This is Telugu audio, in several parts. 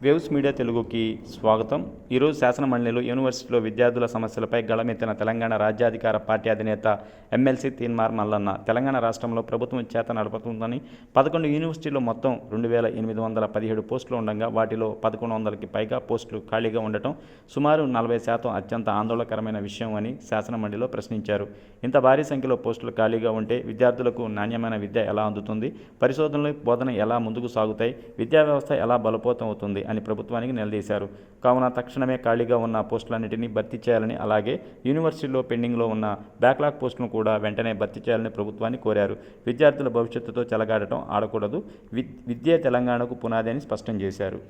వేవ్స్ మీడియా తెలుగుకి స్వాగతం. ఈరోజు శాసనమండలిలో యూనివర్సిటీలో విద్యార్థుల సమస్యలపై గళమెత్తిన తెలంగాణ రాజ్యాధికార పార్టీ అధినేత ఎమ్మెల్సీ తీన్మార్ మల్లన్న తెలంగాణ రాష్ట్రంలో ప్రభుత్వం చేత నడుపుతుందని 11 యూనివర్సిటీల్లో మొత్తం 2817 పోస్టులు ఉండగా వాటిలో 1100కి పైగా పోస్టులు ఖాళీగా ఉండటం సుమారు 40% అత్యంత ఆందోళనకరమైన విషయం అని శాసనమండలిలో ప్రశ్నించారు. ఇంత భారీ సంఖ్యలో పోస్టులు ఖాళీగా ఉంటే విద్యార్థులకు నాణ్యమైన విద్య ఎలా అందుతుంది, పరిశోధనలు బోధన ఎలా ముందుకు సాగుతాయి, విద్యా వ్యవస్థ ఎలా బలోపేతం అవుతుంది అని ప్రభుత్వానికి నిలదీశారు. కావున తక్షణమే ఖాళీగా ఉన్న పోస్టులన్నింటినీ భర్తీ చేయాలని, అలాగే యూనివర్సిటీలో పెండింగ్లో ఉన్న బ్యాక్లాగ్ పోస్టులను కూడా వెంటనే భర్తీ చేయాలని ప్రభుత్వాన్ని కోరారు. విద్యార్థుల భవిష్యత్తుతో చెలగాడటం ఆడకూడదు, విద్యే తెలంగాణకు పునాది అని స్పష్టం చేశారు.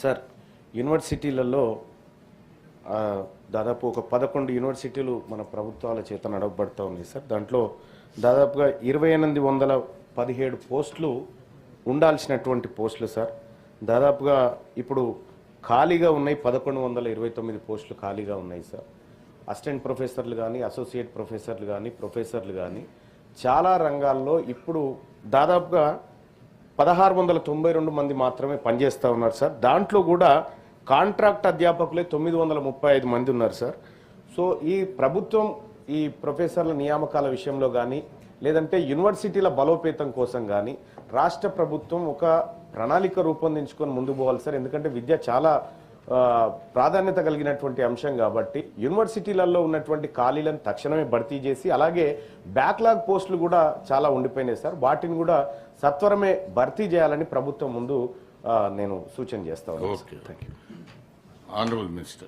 సార్, యూనివర్సిటీలలో దాదాపు ఒక 11 యూనివర్సిటీలు మన ప్రభుత్వాల చేత నడవబడుతూ ఉన్నాయి సార్. దాంట్లో దాదాపుగా 2817 పోస్టులు ఉండాల్సినటువంటి పోస్టులు సార్. దాదాపుగా ఇప్పుడు ఖాళీగా ఉన్నాయి 1129 పోస్టులు ఖాళీగా ఉన్నాయి సార్. అసిస్టెంట్ ప్రొఫెసర్లు కానీ, అసోసియేట్ ప్రొఫెసర్లు కానీ, ప్రొఫెసర్లు కానీ చాలా రంగాల్లో ఇప్పుడు దాదాపుగా 1692 మంది మాత్రమే పనిచేస్తూ ఉన్నారు సార్. దాంట్లో కూడా కాంట్రాక్ట్ అధ్యాపకులే 935 మంది ఉన్నారు సార్. సో ఈ ప్రభుత్వం ఈ ప్రొఫెసర్ల నియామకాల విషయంలో కానీ, లేదంటే యూనివర్సిటీల బలోపేతం కోసం కానీ రాష్ట్ర ప్రభుత్వం ఒక ప్రణాళిక రూపొందించుకొని ముందుకు పోవాలి సార్. ఎందుకంటే విద్య చాలా ప్రాధాన్యత కలిగినటువంటి అంశం కాబట్టి యూనివర్సిటీలలో ఉన్నటువంటి ఖాళీలను తక్షణమే భర్తీ చేసి, అలాగే బ్యాక్లాగ్ పోస్టులు కూడా చాలా ఉండిపోయినాయి సార్, వాటిని కూడా సత్వరమే భర్తీ చేయాలని ప్రభుత్వం ముందు నేను సూచన చేస్తాను. Honorable Minister.